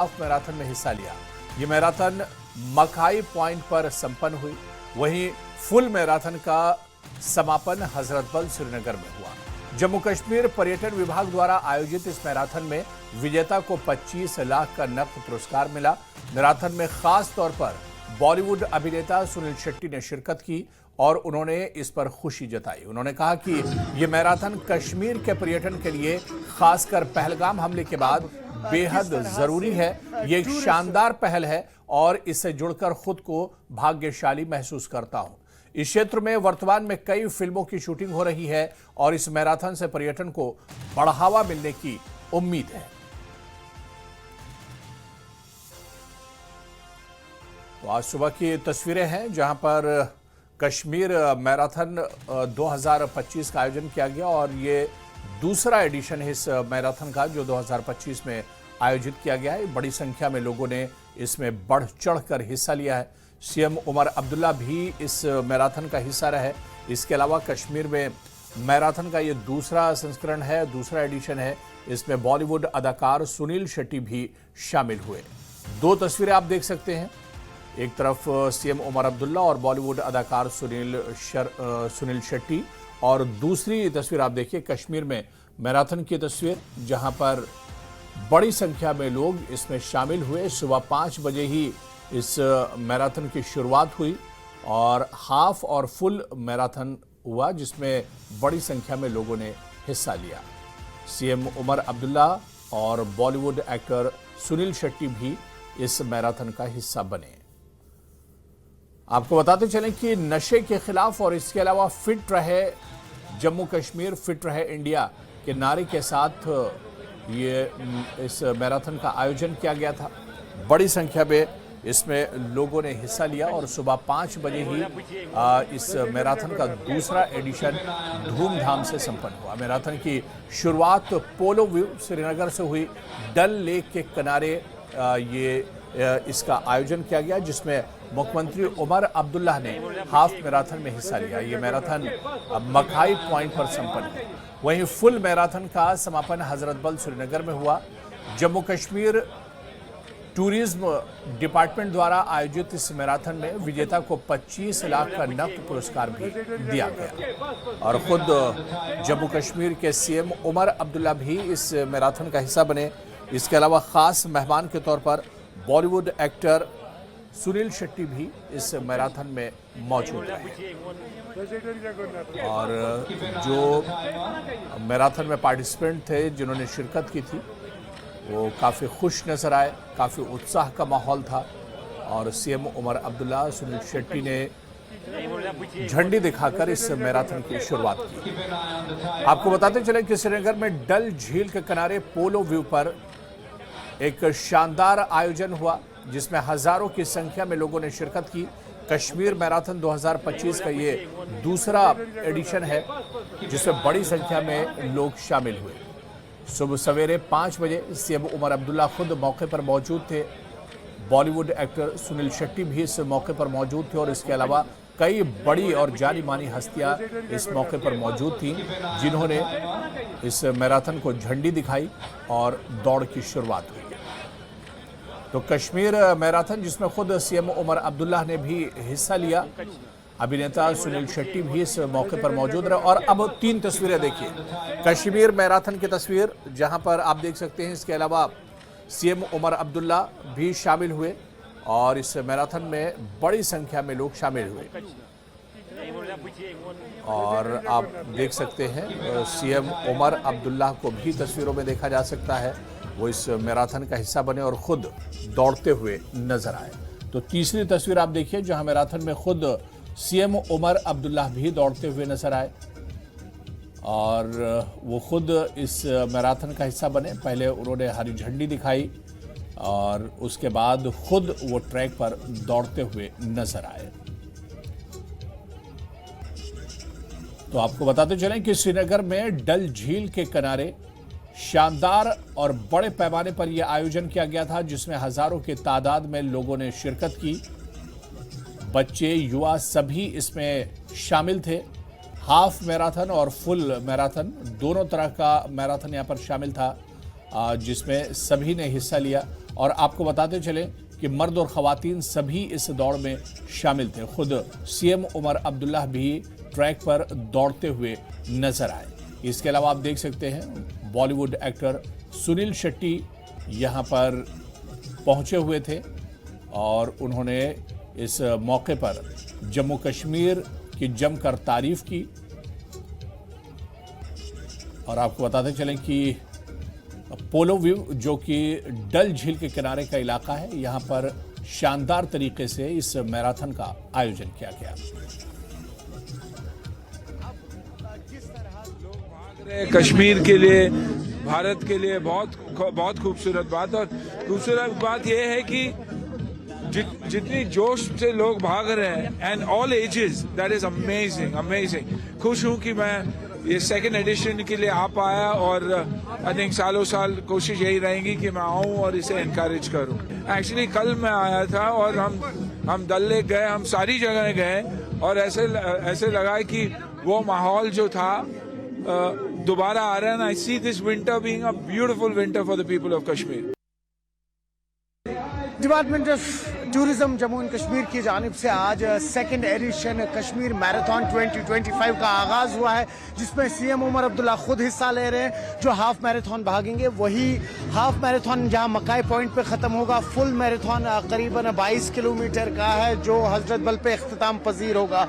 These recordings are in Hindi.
हाफ मैराथन में हिस्सा लिया। ये मैराथन मकाई पॉइंट पर संपन्न हुई। वहीं फुल मैराथन का समापन हजरतबल श्रीनगर में हुआ। जम्मू कश्मीर पर्यटन विभाग द्वारा आयोजित इस मैराथन में विजेता को 25 लाख का नकद पुरस्कार मिला। मैराथन में खास तौर पर बॉलीवुड अभिनेता सुनील शेट्टी ने शिरकत की और उन्होंने इस पर खुशी जताई। उन्होंने कहा कि ये मैराथन कश्मीर के पर्यटन के लिए खासकर पहलगाम हमले के बाद बेहद जरूरी है। ये एक शानदार पहल है और इससे जुड़कर खुद को भाग्यशाली महसूस करता हूं। इस क्षेत्र में वर्तमान में कई फिल्मों की शूटिंग हो रही है और इस मैराथन से पर्यटन को बढ़ावा मिलने की उम्मीद है। तो आज सुबह की तस्वीरें हैं जहां पर कश्मीर मैराथन 2025 का आयोजन किया गया और ये दूसरा एडिशन है इस मैराथन का जो 2025 में आयोजित किया गया है। बड़ी संख्या में लोगों ने इसमें बढ़ चढ़कर हिस्सा लिया है। सीएम उमर अब्दुल्ला भी इस मैराथन का हिस्सा रहे। इसके अलावा कश्मीर में मैराथन का ये दूसरा संस्करण है, दूसरा एडिशन है। इसमें बॉलीवुड अदाकार सुनील शेट्टी भी शामिल हुए। दो तस्वीरें आप देख सकते हैं, एक तरफ सीएम उमर अब्दुल्ला और बॉलीवुड अदाकार सुनील शेट्टी, और दूसरी तस्वीर आप देखिए कश्मीर में मैराथन की तस्वीर जहां पर बड़ी संख्या में लोग इसमें शामिल हुए। सुबह 5 बजे ही इस मैराथन की शुरुआत हुई और हाफ और फुल मैराथन हुआ जिसमें बड़ी संख्या में लोगों ने हिस्सा लिया। सीएम उमर अब्दुल्ला और बॉलीवुड एक्टर सुनील शेट्टी भी इस मैराथन का हिस्सा बने। आपको बताते चलें कि नशे के खिलाफ और इसके अलावा फिट रहे जम्मू कश्मीर, फिट रहे इंडिया के नारे के साथ ये इस मैराथन का आयोजन किया गया था। बड़ी संख्या में इसमें लोगों ने हिस्सा लिया और सुबह 5 बजे ही इस मैराथन का दूसरा एडिशन धूमधाम से संपन्न हुआ। मैराथन की शुरुआत पोलो व्यू श्रीनगर से हुई। डल लेक के किनारे इसका आयोजन किया गया जिसमें मुख्यमंत्री उमर अब्दुल्ला ने हाफ मैराथन में हिस्सा लिया। ये मैराथन मकाई पॉइंट पर संपन्न है। वहीं फुल मैराथन का समापन हजरतबल श्रीनगर में हुआ। जम्मू कश्मीर टूरिज्म डिपार्टमेंट द्वारा आयोजित इस मैराथन में विजेता को 25 लाख का नकद पुरस्कार भी दिया गया और खुद जम्मू कश्मीर के सीएम उमर अब्दुल्ला भी इस मैराथन का हिस्सा बने। इसके अलावा खास मेहमान के तौर पर बॉलीवुड एक्टर सुनील शेट्टी भी इस मैराथन में मौजूद रहे और जो मैराथन में पार्टिसिपेंट थे जिन्होंने शिरकत की थी वो काफ़ी खुश नजर आए। काफ़ी उत्साह का माहौल था और सीएम उमर अब्दुल्ला, सुनील शेट्टी ने झंडी दिखाकर इस मैराथन की शुरुआत की। आपको बताते चले कि श्रीनगर में डल झील के किनारे पोलो व्यू पर एक शानदार आयोजन हुआ जिसमें हजारों की संख्या में लोगों ने शिरकत की। कश्मीर मैराथन 2025 का ये दूसरा एडिशन है जिसमें बड़ी संख्या में लोग शामिल हुए। सुबह सवेरे 5 बजे सीएम उमर अब्दुल्ला खुद मौके पर मौजूद थे। बॉलीवुड एक्टर सुनील शेट्टी भी इस मौके पर मौजूद थे और इसके अलावा कई बड़ी और जानी मानी हस्तियां इस मौके पर मौजूद थीं जिन्होंने इस मैराथन को झंडी दिखाई और दौड़ की शुरुआत हुई। तो कश्मीर मैराथन जिसमें खुद सीएम उमर अब्दुल्ला ने भी हिस्सा लिया, अभिनेता सुनील शेट्टी भी इस मौके पर मौजूद रहे। और अब 3 तस्वीरें देखिए, कश्मीर मैराथन की तस्वीर जहां पर आप देख सकते हैं। इसके अलावा सीएम उमर अब्दुल्ला भी शामिल हुए और इस मैराथन में बड़ी संख्या में लोग शामिल हुए और आप देख सकते हैं सीएम उमर अब्दुल्ला को भी तस्वीरों में देखा जा सकता है। वो इस मैराथन का हिस्सा बने और खुद दौड़ते हुए नजर आए। तो तीसरी तस्वीर आप देखिए जहां मैराथन में खुद सीएम उमर अब्दुल्ला भी दौड़ते हुए नजर आए और वो खुद इस मैराथन का हिस्सा बने। पहले उन्होंने हरी झंडी दिखाई और उसके बाद खुद वो ट्रैक पर दौड़ते हुए नजर आए। तो आपको बताते चलें कि श्रीनगर में डल झील के किनारे शानदार और बड़े पैमाने पर यह आयोजन किया गया था जिसमें हजारों की तादाद में लोगों ने शिरकत की। बच्चे, युवा सभी इसमें शामिल थे। हाफ मैराथन और फुल मैराथन दोनों तरह का मैराथन यहां पर शामिल था जिसमें सभी ने हिस्सा लिया। और आपको बताते चले कि मर्द और खवातीन सभी इस दौड़ में शामिल थे। खुद सीएम उमर अब्दुल्ला भी ट्रैक पर दौड़ते हुए नजर आए। इसके अलावा आप देख सकते हैं बॉलीवुड एक्टर सुनील शेट्टी यहाँ पर पहुंचे हुए थे और उन्होंने इस मौके पर जम्मू कश्मीर की जमकर तारीफ की। और आपको बताते चलें कि पोलो व्यू जो कि डल झील के किनारे का इलाका है, यहाँ पर शानदार तरीके से इस मैराथन का आयोजन किया गया। कश्मीर के लिए, भारत के लिए बहुत खूबसूरत बात। और खूबसूरत बात यह है कि जितनी जोश से लोग भाग रहे हैं and all ages, that is amazing amazing. खुश हूं कि मैं ये सेकंड एडिशन के लिए आ पाया और आई थिंक सालों साल कोशिश यही रहेगी कि मैं आऊं और इसे एनकरेज करूं। एक्चुअली कल मैं आया था और हम डल लेक गए, हम सारी जगह गए और ऐसे लगा कि वो माहौल जो था दोबारा आ रहा है। I see this winter being a beautiful winter for the people of Kashmir. Department of tourism Jammu and Kashmir की जानिब से आज सेकंड एडिशन कश्मीर मैराथन 2025 का आगाज हुआ है, जिसमें सीएम उमर अब्दुल्ला खुद हिस्सा ले रहे हैं। जो हाफ मैराथन भागेंगे वही हाफ मैराथन जहां मकाई पॉइंट पे खत्म होगा। फुल मैराथन करीबन 22 किलोमीटर का है जो हजरत बल पे इख्तिताम पजीर होगा।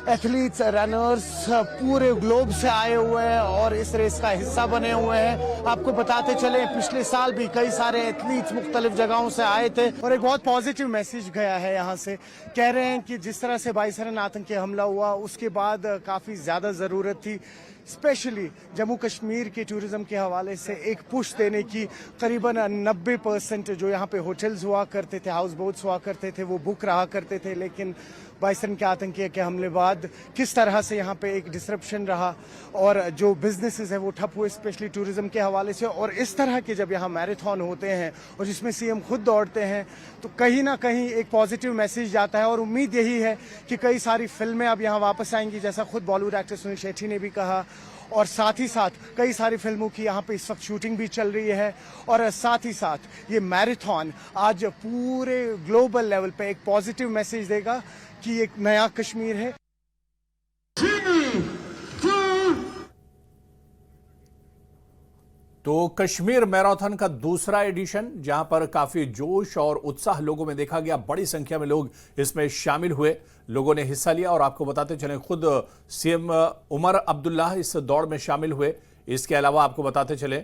एथलीट्स, रनर्स पूरे ग्लोब से आए हुए हैं और इस रेस का हिस्सा बने हुए हैं। आपको बताते चले पिछले साल भी कई सारे एथलीट्स मुख्तलिफ जगहों से आए थे और एक बहुत पॉजिटिव मैसेज गया है यहाँ से। कह रहे हैं कि जिस तरह से 22 रन आतंकी हमला हुआ उसके बाद काफ़ी ज़्यादा ज़रूरत थी स्पेशली जम्मू कश्मीर के टूरिज्म के हवाले से एक पुश देने की। करीबन 90% जो यहाँ पे होटल्स हुआ करते थे, हाउस बोट्स हुआ करते थे, वो बुक रहा करते थे। लेकिन 22 रन के आतंकी के हमले बाद किस तरह से यहाँ पे एक डिसरप्शन रहा और जो बिजनेसेस है वो ठप हुए स्पेशली टूरिज्म के हवाले से। और इस तरह के जब यहाँ मैराथन होते हैं और जिसमें सीएम खुद दौड़ते हैं तो कहीं ना कहीं एक पॉजिटिव मैसेज जाता है। और उम्मीद यही है कि कई सारी फिल्में अब यहाँ वापस आएंगी, जैसा खुद बॉलीवुड एक्टर सुनील शेट्टी ने भी कहा। और साथ ही साथ कई सारी फिल्मों की यहाँ पे इस वक्त शूटिंग भी चल रही है। और साथ ही साथ ये मैराथन आज पूरे ग्लोबल लेवल पे एक पॉजिटिव मैसेज देगा कि एक नया कश्मीर है। तो कश्मीर मैराथन का दूसरा एडिशन, जहां पर काफी जोश और उत्साह लोगों में देखा गया। बड़ी संख्या में लोग इसमें शामिल हुए, लोगों ने हिस्सा लिया। और आपको बताते चले खुद सीएम उमर अब्दुल्ला इस दौड़ में शामिल हुए। इसके अलावा आपको बताते चले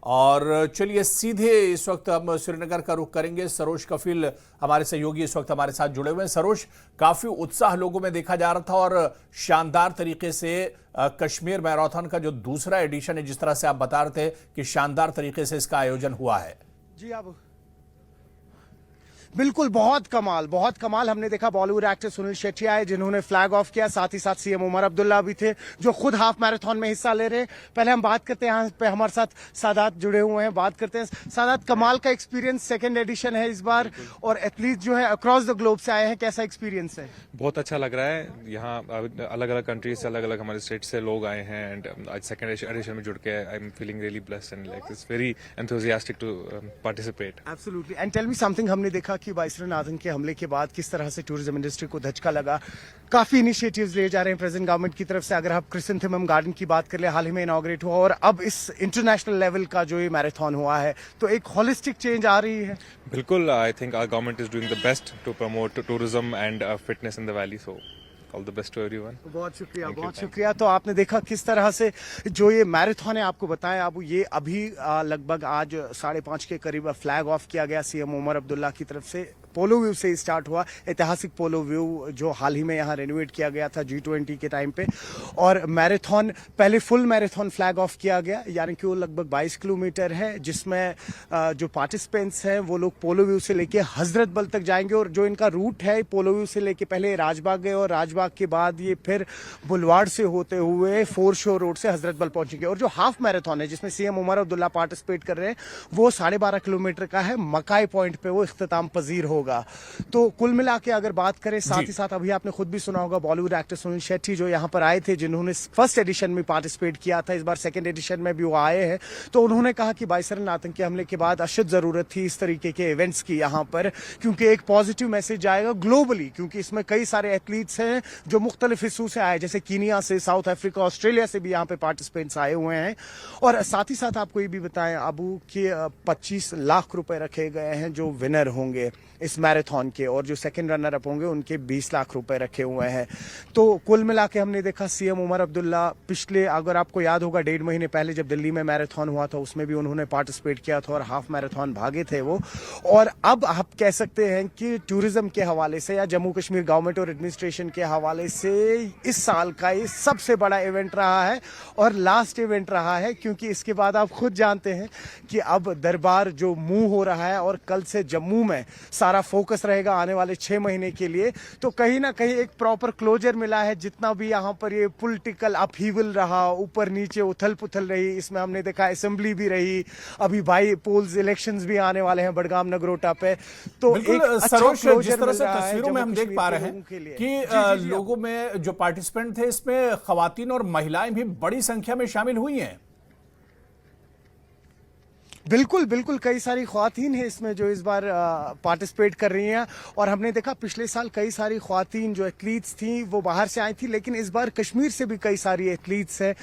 और चलिए सीधे इस वक्त हम श्रीनगर का रुख करेंगे। सरोज कफिल हमारे सहयोगी इस वक्त हमारे साथ जुड़े हुए हैं। सरोज, काफी उत्साह लोगों में देखा जा रहा था और शानदार तरीके से कश्मीर मैराथन का जो दूसरा एडिशन है, जिस तरह से आप बता रहे थे कि शानदार तरीके से इसका आयोजन हुआ है। जी आप बिल्कुल, बहुत कमाल हमने देखा। बॉलीवुड एक्टर सुनील शेट्टी आए जिन्होंने फ्लैग ऑफ किया, साथ ही साथ सीएम उमर अब्दुल्ला भी थे जो खुद हाफ मैराथन में हिस्सा ले रहे हैं। पहले हम बात करते हैं, यहाँ पे हमारे साथ सादात जुड़े हुए हैं, बात करते हैं। सादात, कमाल का एक्सपीरियंस, सेकंड एडिशन है इस बार और एथलीट जो है अक्रॉस द ग्लोब से आए हैं, कैसा एक्सपीरियंस है? बहुत अच्छा लग रहा है। यहाँ अलग अलग कंट्रीज से, अलग अलग हमारे स्टेट से लोग आए हैं एंड आज सेकंड एडिशन में जुड़ के I am feeling really blessed and like it's very enthusiastic to participate. Absolutely. And tell me something, हमने देखा कि 22 रन आतंकी के हमले के बाद किस तरह से टूरिज्म इंडस्ट्री को धचका लगा। काफी इनिशिएटिव्स लिए जा रहे हैं प्रेजेंट गवर्नमेंट की तरफ से। अगर आप क्रिसेंथेमम गार्डन की बात कर ले, हाल ही में इनॉग्रेट हुआ और अब इस इंटरनेशनल लेवल का जो ये मैराथन हुआ है, तो एक होलिस्टिक चेंज आ रही है। बिल्कुल, I think our government is doing the best to promote tourism and fitness in the valley, so all the best to everyone. बहुत शुक्रिया। तो आपने देखा किस तरह से जो ये मैराथन है, आपको बताएं अब ये अभी लगभग आज 5:30 के करीब फ्लैग ऑफ किया गया सीएम उमर अब्दुल्ला की तरफ से। पोलो व्यू से स्टार्ट हुआ, ऐतिहासिक पोलो व्यू जो हाल ही में यहाँ रेनोवेट किया गया था G20 के टाइम पे। और मैराथन पहले फुल मैराथन फ्लैग ऑफ किया गया, यानी कि वो लगभग 22 किलोमीटर है, जिसमें जो पार्टिसिपेंट्स हैं वो लोग पोलो व्यू से लेके हजरत बल तक जाएंगे। और जो इनका रूट है पोलो व्यू से लेके पहले राजबाग गए और राजबाग ताजबाग के बाद ये फिर बुलवाड़ से होते हुए फोर शोर रोड से हजरतबल पहुंचेंगे। और जो हाफ मैराथन है जिसमें सीएम उमर अब्दुल्ला पार्टिसिपेट कर रहे हैं वो 12.5 किलोमीटर का है। मकाई पॉइंट पे वो इख्तिताम पजीर होगा। तो कुल मिला के अगर बात करें, साथ ही साथ अभी आपने खुद भी सुना होगा बॉलीवुड एक्टर सुनील शेट्टी जो यहाँ पर आए थे, जिन्होंने फर्स्ट एडिशन में पार्टिसिपेट किया था, इस बार सेकंड एडिशन में भी वो आए हैं। तो उन्होंने कहा कि बाईसरन आतंकी हमले के बाद अशद जरूरत थी इस तरीके के इवेंट्स की यहाँ पर, क्योंकि एक पॉजिटिव मैसेज जाएगा ग्लोबली, क्योंकि इसमें कई सारे एथलीट्स हैं जो मुख्तलिफ हिस्सों से आए, जैसे कीनिया से, साउथ अफ्रीका, ऑस्ट्रेलिया से भी यहाँ पे पार्टिसिपेंट्स आए हुए हैं। और साथ ही साथ आपको ये भी बताएं अबू कि 25 लाख रुपए रखे गए हैं जो विनर होंगे इस मैराथन के, और जो सेकंड रनर अप होंगे उनके 20 लाख रुपए रखे हुए हैं। तो कुल मिला के हमने देखा सीएम उमर अब्दुल्ला पिछले, अगर आपको याद होगा 1.5 महीने पहले जब दिल्ली में मैराथन हुआ था उसमें भी उन्होंने पार्टिसिपेट किया था और हाफ मैराथन भागे थे वो। और अब आप कह सकते हैं कि टूरिज्म के हवाले से या जम्मू कश्मीर गवर्नमेंट और एडमिनिस्ट्रेशन के हवाले से इस साल का ये सबसे बड़ा इवेंट रहा है और लास्ट इवेंट रहा है, क्योंकि इसके बाद आप खुद जानते हैं कि अब दरबार जो मूव हो रहा है और कल से जम्मू में सारा फोकस रहेगा आने वाले 6 महीने के लिए। तो कहीं ना कहीं एक प्रॉपर क्लोजर मिला है। जितना भी यहाँ पर ये पॉलिटिकल अपहीवल रहा, ऊपर नीचे उथल पुथल रही, इसमें हमने देखा असेंबली भी रही, अभी बाई पोल्स इलेक्शंस भी आने वाले हैं बडगाम नगरोटा पे। तो एक अच्छा सरोज, जिस क्लोजर तरह मिल से रहा है तस्वीरों में हम देख पा रहे हैं कि लोगों में जो पार्टिसिपेंट थे इसमें खवातीन और महिलाएं भी बड़ी संख्या में शामिल हुई हैं। बिल्कुल बिल्कुल, कई सारी ख्वातीन हैं इसमें जो इस बार पार्टिसिपेट कर रही हैं। और हमने देखा पिछले साल कई सारी ख्वातीन जो एथलीट्स थी वो बाहर से आई थी, लेकिन इस बार कश्मीर से भी कई सारी एथलीट्स हैं।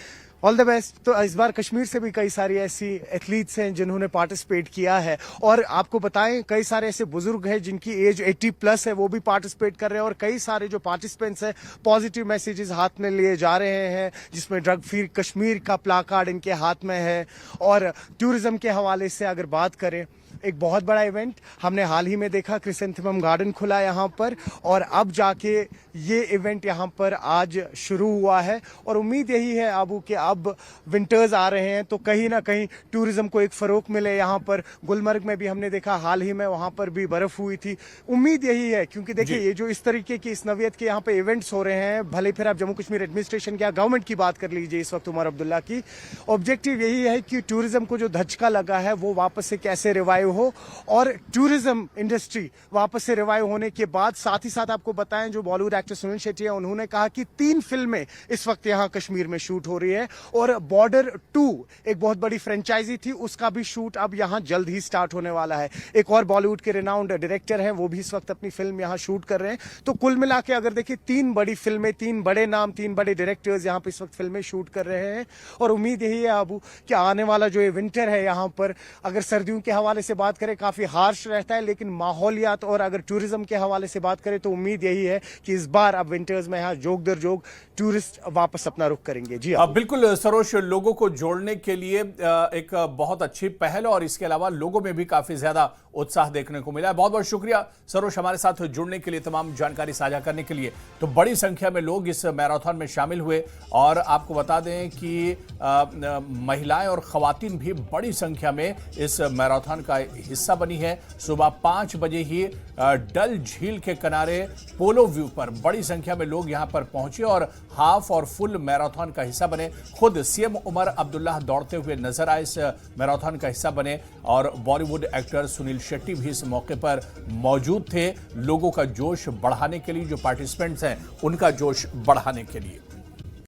All the best. तो इस बार कश्मीर से भी कई सारी ऐसी एथलीट्स हैं जिन्होंने पार्टिसिपेट किया है। और आपको बताएं कई सारे ऐसे बुजुर्ग हैं जिनकी एज 80+ है, वो भी पार्टिसिपेट कर रहे हैं। और कई सारे जो पार्टिसिपेंट्स हैं पॉजिटिव मैसेजेस हाथ में लिए जा रहे हैं, जिसमें ड्रग फ्री कश्मीर का प्लाकार्ड इनके हाथ में है। और टूरिज्म के हवाले से अगर बात करें, एक बहुत बड़ा इवेंट हमने हाल ही में देखा, क्रिसेंथेमम गार्डन खुला यहाँ पर, और अब जाके ये इवेंट यहाँ पर आज शुरू हुआ है। और उम्मीद यही है आबू कि अब विंटर्स आ रहे हैं तो कहीं ना कहीं टूरिज्म को एक फरोग मिले। यहाँ पर गुलमर्ग में भी हमने देखा हाल ही में, वहाँ पर भी बर्फ हुई थी। उम्मीद यही है, क्योंकि देखिए ये जो इस तरीके की इस नवियत के यहाँ पे इवेंट्स हो रहे हैं, भले फिर आप जम्मू कश्मीर एडमिनिस्ट्रेशन की गवर्नमेंट की बात कर लीजिए इस वक्त उमर अब्दुल्ला की, ऑब्जेक्टिव यही है कि टूरिज्म को जो धचका लगा है वो वापस से कैसे रिवाइव हो, और टूरिज्म इंडस्ट्री वापस से रिवाइव होने के बाद। साथ ही साथ आपको बताएं जो बॉलीवुड एक्टर सुनील शेट्टी है, उन्होंने कहा कि 3 फिल्में इस वक्त यहां कश्मीर में शूट हो रही है, और बॉर्डर 2 एक बहुत बड़ी फ्रेंचाइजी थी, उसका भी शूट अब यहां जल्द ही स्टार्ट होने वाला है। एक और बॉलीवुड के रिनाउंड डायरेक्टर हैं, वो भी इस वक्त अपनी फिल्म यहां शूट कर रहे हैं। तो कुल मिला के अगर देखिए 3 बड़ी फिल्में, 3 बड़े नाम, 3 बड़े डायरेक्टर्स यहां पर इस वक्त फिल्में शूट कर रहे हैं। और उम्मीद यही है अबू कि आने वाला जो ये विंटर है यहाँ पर, अगर सर्दियों के हवाले से बात करें काफी हार्श रहता है, लेकिन माहौलियात और अगर टूरिज्म के हवाले से बात करें तो उम्मीद यही है कि इस बार अब विंटर्स में यहाँ जोग दर जोग टूरिस्ट वापस अपना रुख करेंगे। जी बिल्कुल सरोज, लोगों को जोड़ने के लिए एक बहुत अच्छी पहल, और इसके अलावा लोगों में भी काफी ज्यादा उत्साह देखने को मिला है। बहुत बहुत शुक्रिया सरोज हमारे साथ जुड़ने के लिए, तमाम जानकारी साझा करने के लिए। तो बड़ी संख्या में लोग इस मैराथन में शामिल हुए, और आपको बता दें कि महिलाएं और खवातीन भी बड़ी संख्या में इस मैराथन का हिस्सा बनी है। सुबह 5 बजे ही डल झील के किनारे पोलो व्यू पर बड़ी संख्या में लोग यहां पर पहुंचे और हाफ और फुल मैराथन का हिस्सा बने। खुद सीएम उमर अब्दुल्ला दौड़ते हुए नजर आए, इस मैराथन का हिस्सा बने, और बॉलीवुड एक्टर सुनील शेट्टी भी इस मौके पर मौजूद थे, लोगों का जोश बढ़ाने के लिए, जो पार्टिसिपेंट्स हैं उनका जोश बढ़ाने के लिए।